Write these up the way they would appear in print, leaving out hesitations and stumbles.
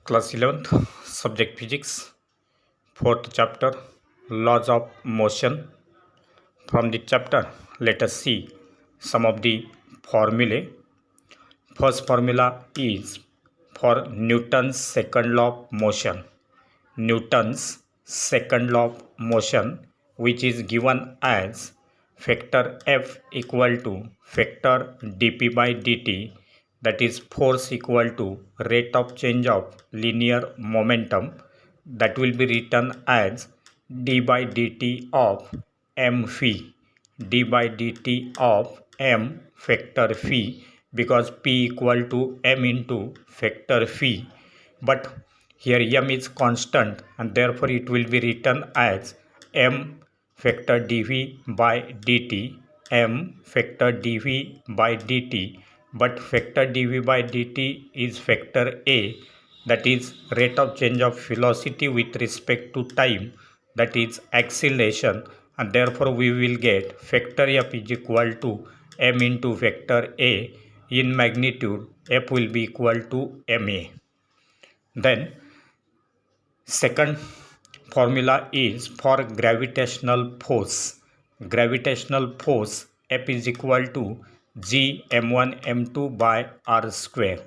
Class 11th, Subject Physics, 4th chapter, Laws of Motion. From the chapter, let us see some of the formulae. First formula is for Newton's second law of motion. Newton's second law of motion, which is given as factor F equal to factor dp by dt, that is force equal to rate of change of linear momentum, that will be written as d by dt of m phi, d by dt of m factor phi, because p equal to m into factor phi, but here m is constant and therefore it will be written as m factor dv by dt, m factor dv by dt, but factor dv by dt is factor a, that is rate of change of velocity with respect to time, that is acceleration, and therefore we will get factor f is equal to m into factor a. In magnitude, f will be equal to ma. Then second formula is for gravitational force. Gravitational force F is equal to g m1 m2 by r square.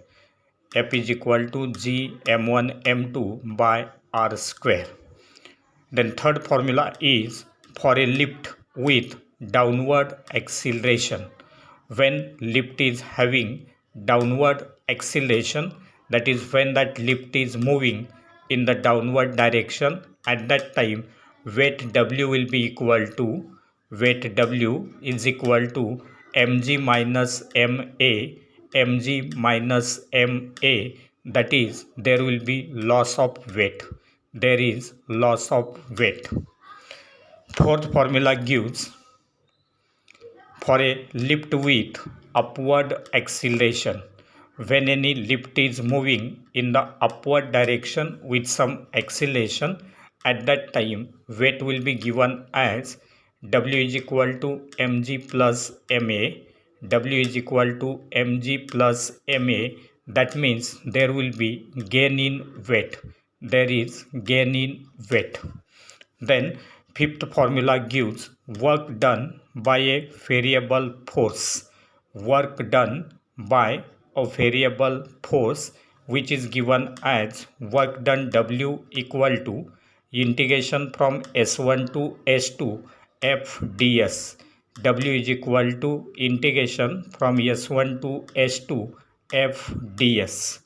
F is equal to g m1 m2 by r square. Then third formula is for a lift with downward acceleration. When lift is having downward acceleration, that is when that lift is moving in the downward direction, at that time weight W will be equal to, weight W is equal to mg minus ma, mg minus ma, that is there will be loss of weight, there is loss of weight. Fourth formula gives for a lift with upward acceleration. When any lift is moving in the upward direction with some acceleration, at that time weight will be given as W is equal to mg plus ma, W is equal to mg plus ma, that means there will be gain in weight, there is gain in weight. Then fifth formula gives work done by a variable force. Work done by a variable force, which is given as work done W equal to integration from S1 to S2 F ds. W is equal to integration from S1 to S2 F ds.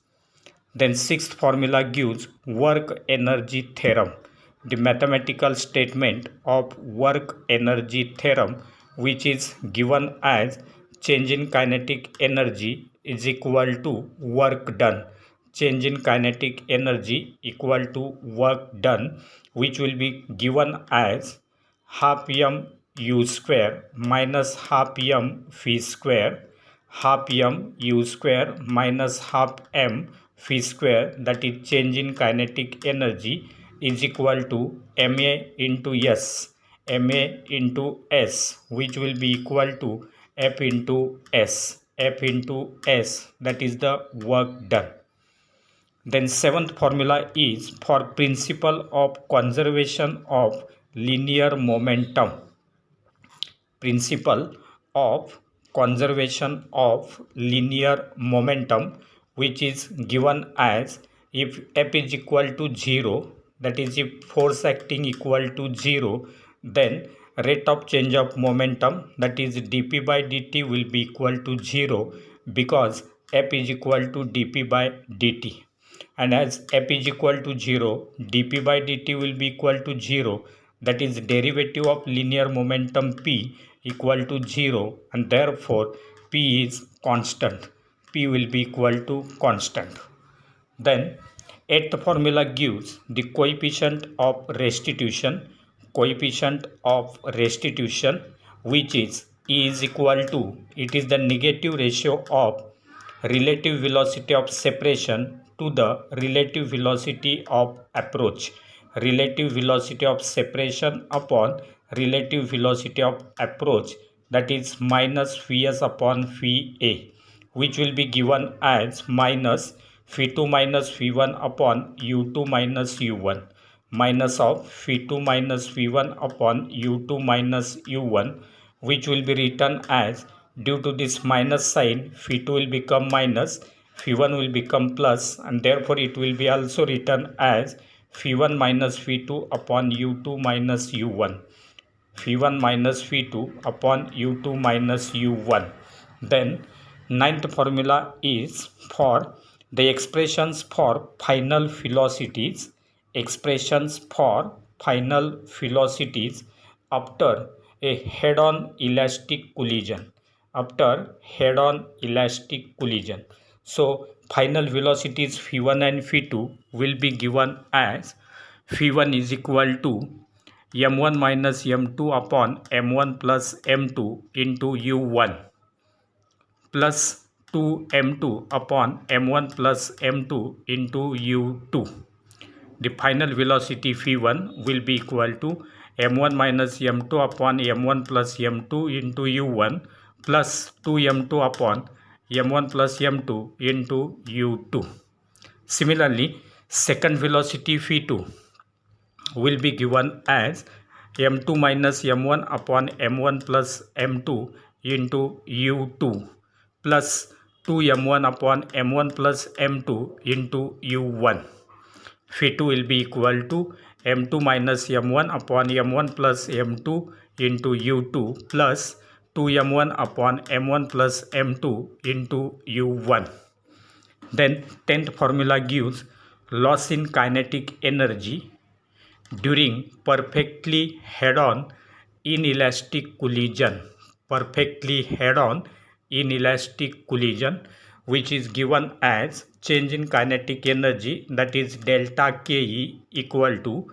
Then sixth formula gives work energy theorem. The mathematical statement of work energy theorem, which is given as change in kinetic energy is equal to work done. Change in kinetic energy equal to work done, which will be given as half m u square minus half m phi square, half m u square minus half m phi square, that is change in kinetic energy, is equal to ma into s, ma into s, which will be equal to f into s, f into s, that is the work done. Then seventh formula is for principle of conservation of linear momentum. Principle of conservation of linear momentum, which is given as if f is equal to 0, that is if force acting equal to 0, then rate of change of momentum, that is dp by dt, will be equal to 0, because f is equal to dp by dt. And as f is equal to 0, dp by dt will be equal to 0, that is derivative of linear momentum p equal to 0, and therefore p is constant, p will be equal to constant. Then eighth formula gives the coefficient of restitution, coefficient of restitution, which is E is equal to, it is the negative ratio of relative velocity of separation to the relative velocity of approach. Relative velocity of separation upon relative velocity of approach, that is minus Vs upon Va, which will be given as minus phi2 minus phi1 upon u2 minus u1 minus of phi2 minus phi1 upon u2 minus u1, which will be written as, due to this minus sign, phi2 will become minus, phi1 will become plus, and therefore it will be also written as phi1 minus phi2 upon u2 minus u1, phi1 minus phi2 upon u2 minus u1. Then ninth formula is for the expressions for final velocities, after a head-on elastic collision, So final velocities phi1 and phi2 will be given as phi1 is equal to m1 minus m2 upon m1 plus m2 into u1 plus 2m2 upon m1 plus m2 into u2. The final velocity phi1 will be equal to m1 minus m2 upon m1 plus m2 into u1 plus 2m2 upon m1 plus m2 into u2. Similarly, second velocity phi2 will be given as m2 minus m1 upon m1 plus m2 into u2 plus 2m1 upon m1 plus m2 into u1. phi2 will be equal to m2 minus m1 upon m1 plus m2 into u2 plus 2m1 upon m1 plus m2 into u1. Then 10th formula gives loss in kinetic energy during perfectly head-on inelastic collision, which is given as change in kinetic energy, that is delta Ke equal to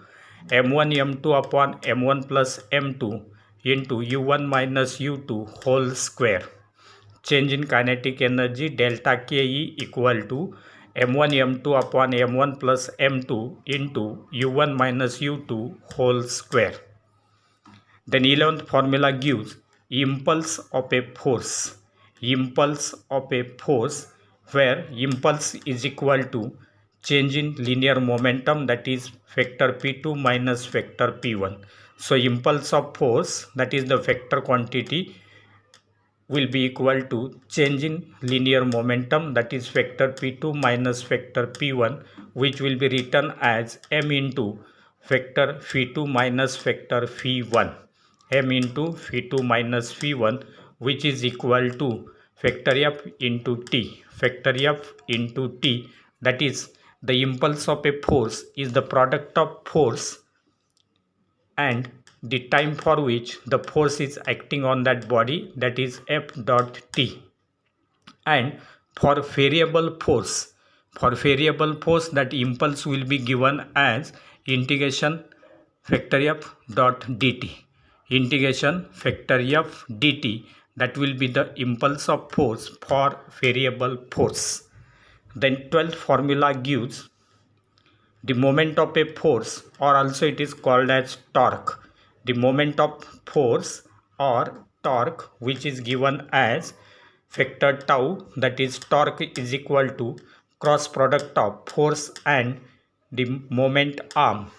m1 m2 upon m1 plus m2 into u1 minus u2 whole square. Change in kinetic energy delta Ke equal to m1 m2 upon m1 plus m2 into u1 minus u2 whole square. Then 11th formula gives impulse of a force, where impulse is equal to change in linear momentum, that is vector p2 minus vector p1. So impulse of force, that is the vector quantity, will be equal to change in linear momentum, that is vector p2 minus vector p1, which will be written as m into vector phi2 minus vector phi1, which is equal to vector f into t, that is the impulse of a force is the product of force and the time for which the force is acting on that body, that is f dot t. And for variable force, that impulse will be given as integration vector f dot dt, that will be the impulse of force for variable force. Then 12th formula gives the moment of a force, or also it is called as torque. The moment of force or torque, which is given as vector tau, that is torque is equal to cross product of force and the moment arm,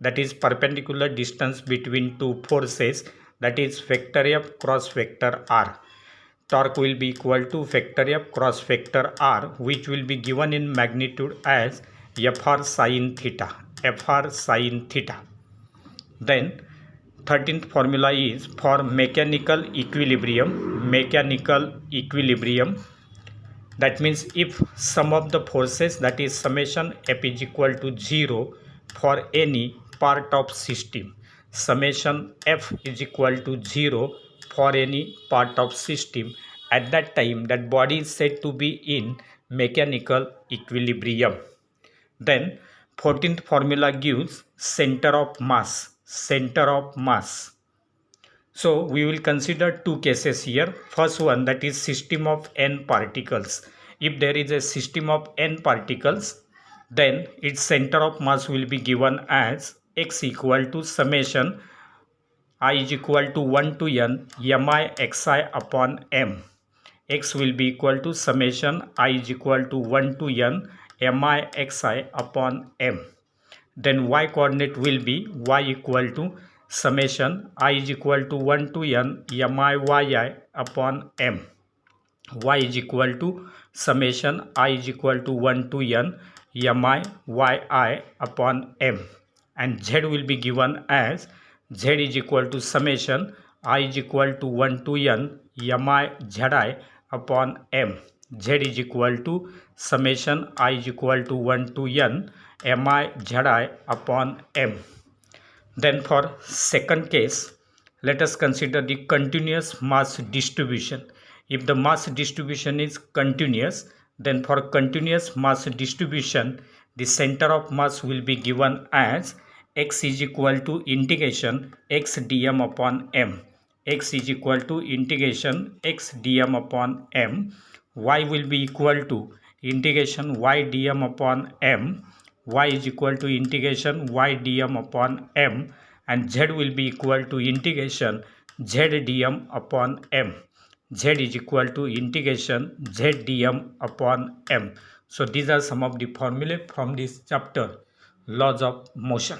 that is perpendicular distance between two forces, that is vector f cross vector r. Torque will be equal to vector f cross vector r, which will be given in magnitude as fr sin theta, Then 13th formula is for mechanical equilibrium. That means if sum of the forces, that is summation f is equal to 0 for any part of system, at that time that body is said to be in mechanical equilibrium. Then 14th formula gives center of mass. So we will consider two cases here. First one, that is system of n particles. If there is a system of n particles, then its center of mass will be given as x equal to summation I is equal to 1 to n mi xi upon m. X will be equal to summation I is equal to 1 to n mi xi upon m. Then y coordinate will be y equal to summation I is equal to 1 to n mi yi upon m. Y is equal to summation I is equal to 1 to n mi yi upon m, and z will be given as z is equal to summation I is equal to 1 to n mi zi upon m. Z is equal to summation I is equal to 1 to n mi zi upon m. Then for second case, let us consider the continuous mass distribution. If the mass distribution is continuous, then for continuous mass distribution, the center of mass will be given as x is equal to integration x dm upon m. X is equal to integration x dm upon m. Y will be equal to integration y dm upon m. Y is equal to integration y dm upon m, and z will be equal to integration z dm upon m. Z is equal to integration z dm upon m. So these are some of the formulae from this chapter, laws of motion.